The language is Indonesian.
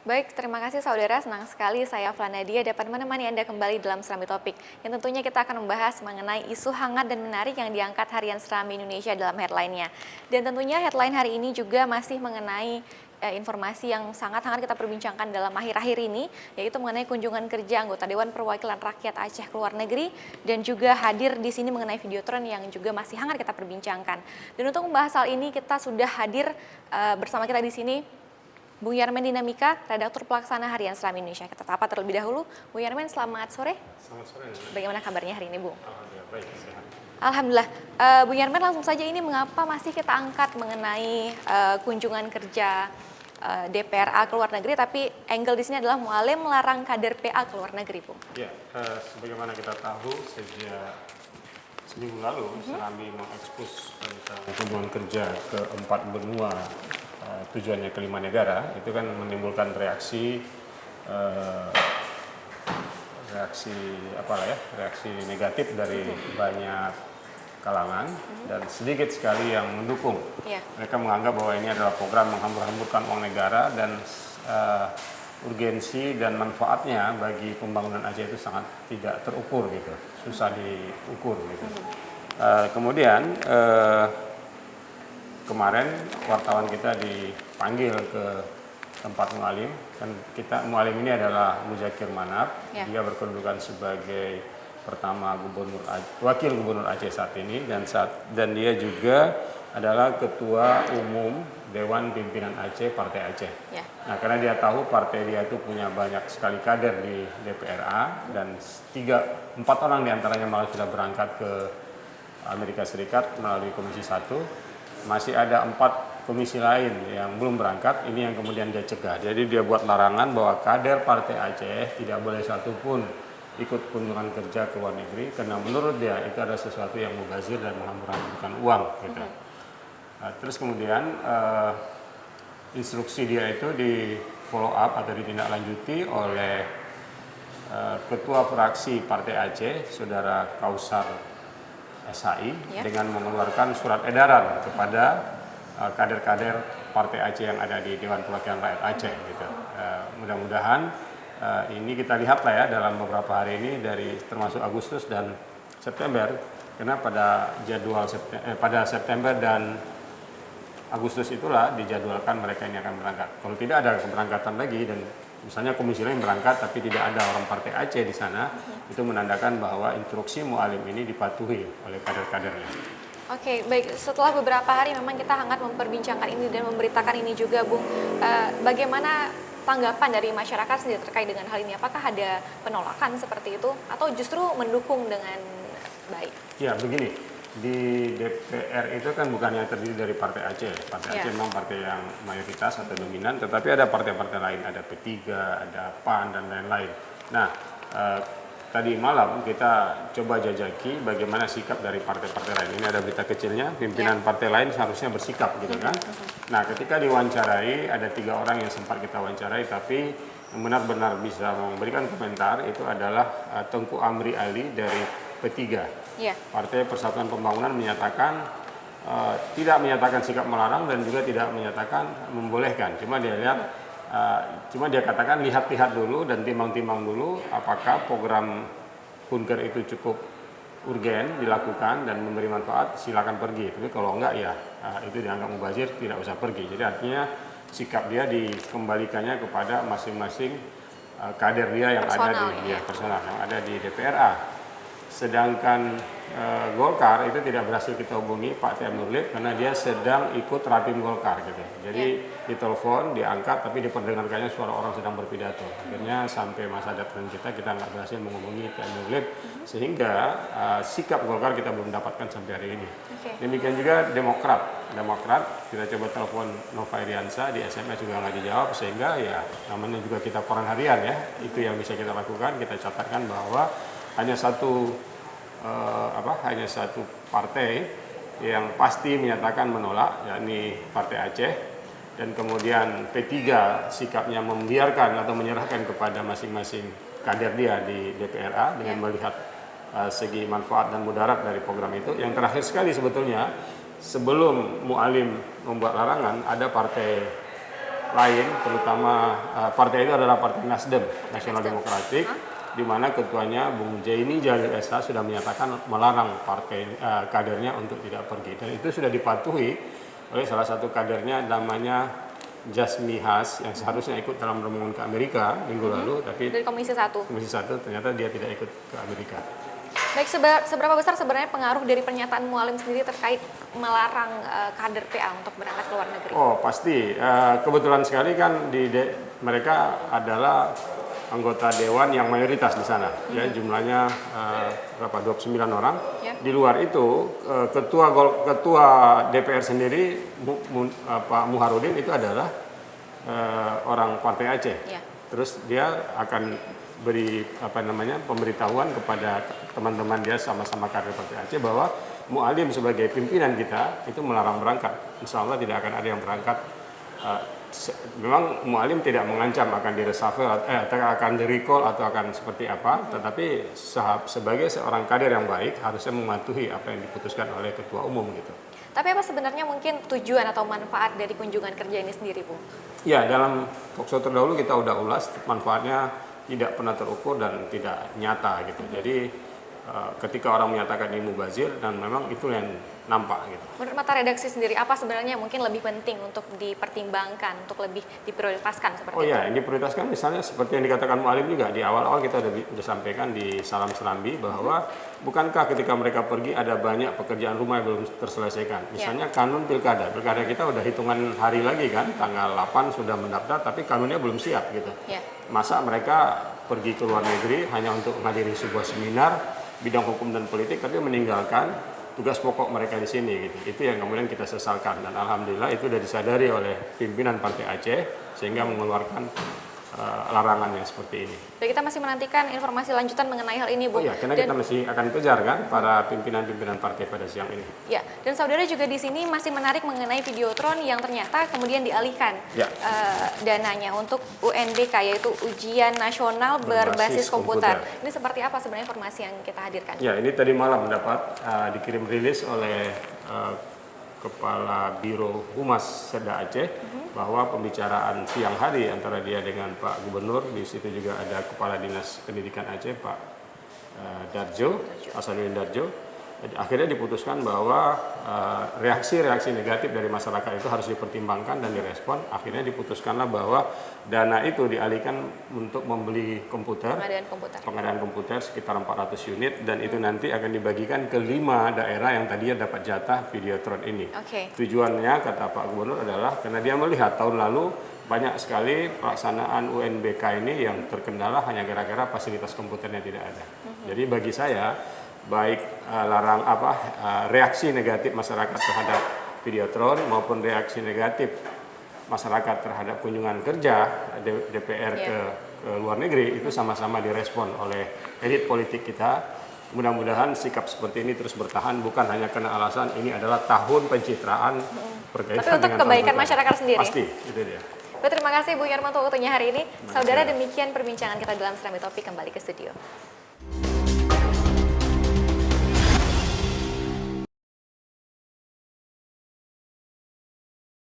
Baik, terima kasih saudara. Senang sekali saya Flanedia dapat menemani Anda kembali dalam Serambi Topik. Yang tentunya kita akan membahas mengenai isu hangat dan menarik yang diangkat Harian Serambi Indonesia dalam headline-nya. Dan tentunya headline hari ini juga masih mengenai informasi yang sangat hangat kita perbincangkan dalam akhir-akhir ini, yaitu mengenai kunjungan kerja anggota Dewan Perwakilan Rakyat Aceh ke luar negeri dan juga hadir di sini mengenai videotron yang juga masih hangat kita perbincangkan. Dan untuk membahas hal ini kita sudah hadir bersama kita di sini Bung Yarmen Dinamika, redaktur pelaksana Harian Serambi Indonesia. Kita sapa terlebih dahulu. Bung Yarmen, selamat sore. Selamat sore. Bagaimana kabarnya hari ini, Bung? Alhamdulillah, baik, sehat. Alhamdulillah. Bung Yarmen, langsung saja ini mengapa masih kita angkat mengenai kunjungan kerja DPRA ke luar negeri, tapi angle di sini adalah Mualim melarang kader PA ke luar negeri, Bung? Ya, sebagaimana kita tahu sejak seminggu lalu Serambi mengekspos tentang kunjungan kerja ke 4 benua, tujuannya ke 5 negara, itu kan menimbulkan reaksi reaksi negatif dari banyak kalangan dan sedikit sekali yang mendukung. Mereka menganggap bahwa ini adalah program menghambur-hamburkan uang negara dan urgensi dan manfaatnya bagi pembangunan Aceh itu sangat tidak terukur gitu, susah diukur gitu. Kemudian kemarin wartawan kita dipanggil ke tempat Mualim, kan Mualim ini adalah Muzakir Manap, dia berkedudukan sebagai wakil gubernur Aceh saat ini dan dia juga adalah ketua umum Dewan Pimpinan Aceh Partai Aceh. Nah, karena dia tahu partai dia itu punya banyak sekali kader di DPRA dan 4 orang diantaranya malah sudah berangkat ke Amerika Serikat melalui Komisi 1. Masih ada 4 komisi lain yang belum berangkat, ini yang kemudian dia cegah. Jadi dia buat larangan bahwa kader Partai Aceh tidak boleh satupun ikut kunjungan kerja ke luar negeri, karena menurut dia itu ada sesuatu yang mubazir dan menghambur-hamburkan uang. Gitu. Terus kemudian instruksi dia itu di follow up atau ditindaklanjuti oleh Ketua Fraksi Partai Aceh, Saudara Kausar SHI, dengan mengeluarkan surat edaran kepada kader-kader Partai Aceh yang ada di Dewan Perwakilan Rakyat Aceh. Gitu. Mudah-mudahan ini kita lihat lah ya dalam beberapa hari ini termasuk Agustus dan September, karena pada September dan Agustus itulah dijadwalkan mereka ini akan berangkat. Kalau tidak ada keberangkatan lagi dan misalnya komisi lain berangkat tapi tidak ada orang Partai Aceh di sana, itu menandakan bahwa instruksi Mualim ini dipatuhi oleh kader-kadernya. Oke, baik. Setelah beberapa hari memang kita hangat memperbincangkan ini dan memberitakan ini juga, Bung. Bagaimana tanggapan dari masyarakat sendiri terkait dengan hal ini? Apakah ada penolakan seperti itu atau justru mendukung dengan baik? Ya, begini. Di DPR itu kan bukan yang terdiri dari Partai Aceh. Partai Aceh memang partai yang mayoritas atau dominan, tetapi ada partai-partai lain, ada P3, ada PAN, dan lain-lain. Nah, tadi malam kita coba jajaki bagaimana sikap dari partai-partai lain. Ini ada berita kecilnya, pimpinan partai lain seharusnya bersikap gitu kan. Nah, ketika diwawancarai, ada 3 orang yang sempat kita wawancarai, tapi yang benar-benar bisa memberikan komentar itu adalah Tengku Amri Ali dari P3. Partai Persatuan Pembangunan menyatakan tidak menyatakan sikap melarang dan juga tidak menyatakan membolehkan. Cuma dia katakan lihat-lihat dulu dan timbang-timbang dulu apakah program Kunker itu cukup urgen dilakukan dan memberi manfaat, silakan pergi. Tapi kalau enggak ya itu dianggap mubazir, tidak usah pergi. Jadi artinya sikap dia dikembalikannya kepada masing-masing kader dia yang ada di DPRA. Sedangkan Golkar itu tidak berhasil kita hubungi Pak T.M. Nurlip karena dia sedang ikut rapim Golkar gitu. Jadi ditelepon, diangkat, tapi diperdengarkannya suara orang sedang berpidato. Akhirnya sampai masa datang kita nggak berhasil menghubungi T.M. Nurlip, sehingga sikap Golkar kita belum dapatkan sampai hari ini. Demikian juga Demokrat kita coba telepon Nova Iriansa, di SMS juga nggak dijawab, sehingga ya namanya juga kita koran harian ya, itu yang bisa kita lakukan, kita catatkan bahwa hanya satu partai yang pasti menyatakan menolak, yakni Partai Aceh, dan kemudian P3 sikapnya membiarkan atau menyerahkan kepada masing-masing kader dia di DPRA dengan melihat segi manfaat dan mudarat dari program itu. Yang terakhir sekali sebetulnya, sebelum Mualim membuat larangan, ada partai lain, terutama partai itu adalah Partai Nasdem, Nasional Demokratik, di mana ketuanya Bung Jaini Jalil Esa sudah menyatakan melarang partai kadernya untuk tidak pergi, dan itu sudah dipatuhi oleh salah satu kadernya namanya Jasmi Has yang seharusnya ikut dalam rombongan ke Amerika minggu lalu, tapi Dari Komisi 1. Komisi 1 ternyata dia tidak ikut ke Amerika. Baik, seberapa besar sebenarnya pengaruh dari pernyataan Mualim sendiri terkait melarang kader PA untuk berangkat ke luar negeri? Oh pasti, kebetulan sekali kan mereka adalah anggota dewan yang mayoritas di sana, ya jumlahnya berapa 29 orang. Ya. Di luar itu ketua DPR sendiri Pak Muharudin itu adalah orang Partai Aceh. Ya. Terus dia akan beri pemberitahuan kepada teman-teman dia sama-sama kader Partai Aceh bahwa Mualim sebagai pimpinan kita itu melarang berangkat. Insya Allah tidak akan ada yang berangkat. Memang Mualim tidak mengancam akan di-reshuffle atau akan di-recall atau akan seperti apa, tetapi sebagai seorang kader yang baik harusnya mematuhi apa yang diputuskan oleh ketua umum gitu. Tapi apa sebenarnya mungkin tujuan atau manfaat dari kunjungan kerja ini sendiri, Bu? Ya, dalam talkshow terdahulu kita udah ulas, manfaatnya tidak pernah terukur dan tidak nyata gitu. Jadi ketika orang menyatakan ini mubazir, dan memang itu yang nampak gitu. Menurut mata redaksi sendiri, apa sebenarnya mungkin lebih penting untuk dipertimbangkan, untuk lebih diprioritaskan seperti itu? Yang diprioritaskan misalnya seperti yang dikatakan Mualim juga, di awal-awal kita udah sampaikan di Salam Serambi bahwa bukankah ketika mereka pergi ada banyak pekerjaan rumah yang belum terselesaikan. Misalnya kanun pilkada kita udah hitungan hari lagi kan, tanggal 8 sudah mendaftar, tapi kanunnya belum siap gitu. Ya. Masa mereka pergi ke luar negeri hanya untuk menghadiri sebuah seminar bidang hukum dan politik, tapi meninggalkan tugas pokok mereka di sini gitu. Itu yang kemudian kita sesalkan, dan alhamdulillah itu sudah disadari oleh pimpinan Partai Aceh sehingga mengeluarkan larangan yang seperti ini. Jadi kita masih menantikan informasi lanjutan mengenai hal ini, Bu. Karena kita masih akan kejar kan para pimpinan-pimpinan partai pada siang ini. Ya, dan saudara juga di sini masih menarik mengenai Videotron yang ternyata kemudian dialihkan dananya untuk UNBK, yaitu Ujian Nasional Berbasis Komputer. Ini seperti apa sebenarnya informasi yang kita hadirkan? Ya, ini tadi malam dapat dikirim rilis oleh Kepala Biro Humas Seda Aceh bahwa pembicaraan siang hari antara dia dengan Pak Gubernur, di situ juga ada Kepala Dinas Pendidikan Aceh Pak Darjo, Hasanuddin Darjo, akhirnya diputuskan bahwa reaksi-reaksi negatif dari masyarakat itu harus dipertimbangkan dan direspon. Akhirnya diputuskanlah bahwa dana itu dialihkan untuk membeli pengadaan komputer sekitar 400 unit, dan itu nanti akan dibagikan ke 5 daerah yang tadinya dapat jatah Videotron ini. Tujuannya kata Pak Gubernur adalah karena dia melihat tahun lalu banyak sekali pelaksanaan UNBK ini yang terkendala hanya gara-gara fasilitas komputernya tidak ada. Jadi bagi saya baik reaksi negatif masyarakat terhadap Videotron maupun reaksi negatif masyarakat terhadap kunjungan kerja DPR ke luar negeri itu sama-sama direspon oleh elit politik kita. Mudah-mudahan sikap seperti ini terus bertahan, bukan hanya karena alasan ini adalah tahun pencitraan berkaitan tapi untuk dengan kebaikan masyarakat sendiri. Pasti, itu dia. Terima kasih Bu Yarmanto waktunya hari ini. Saudara, demikian perbincangan kita dalam Serambi Topik, kembali ke studio.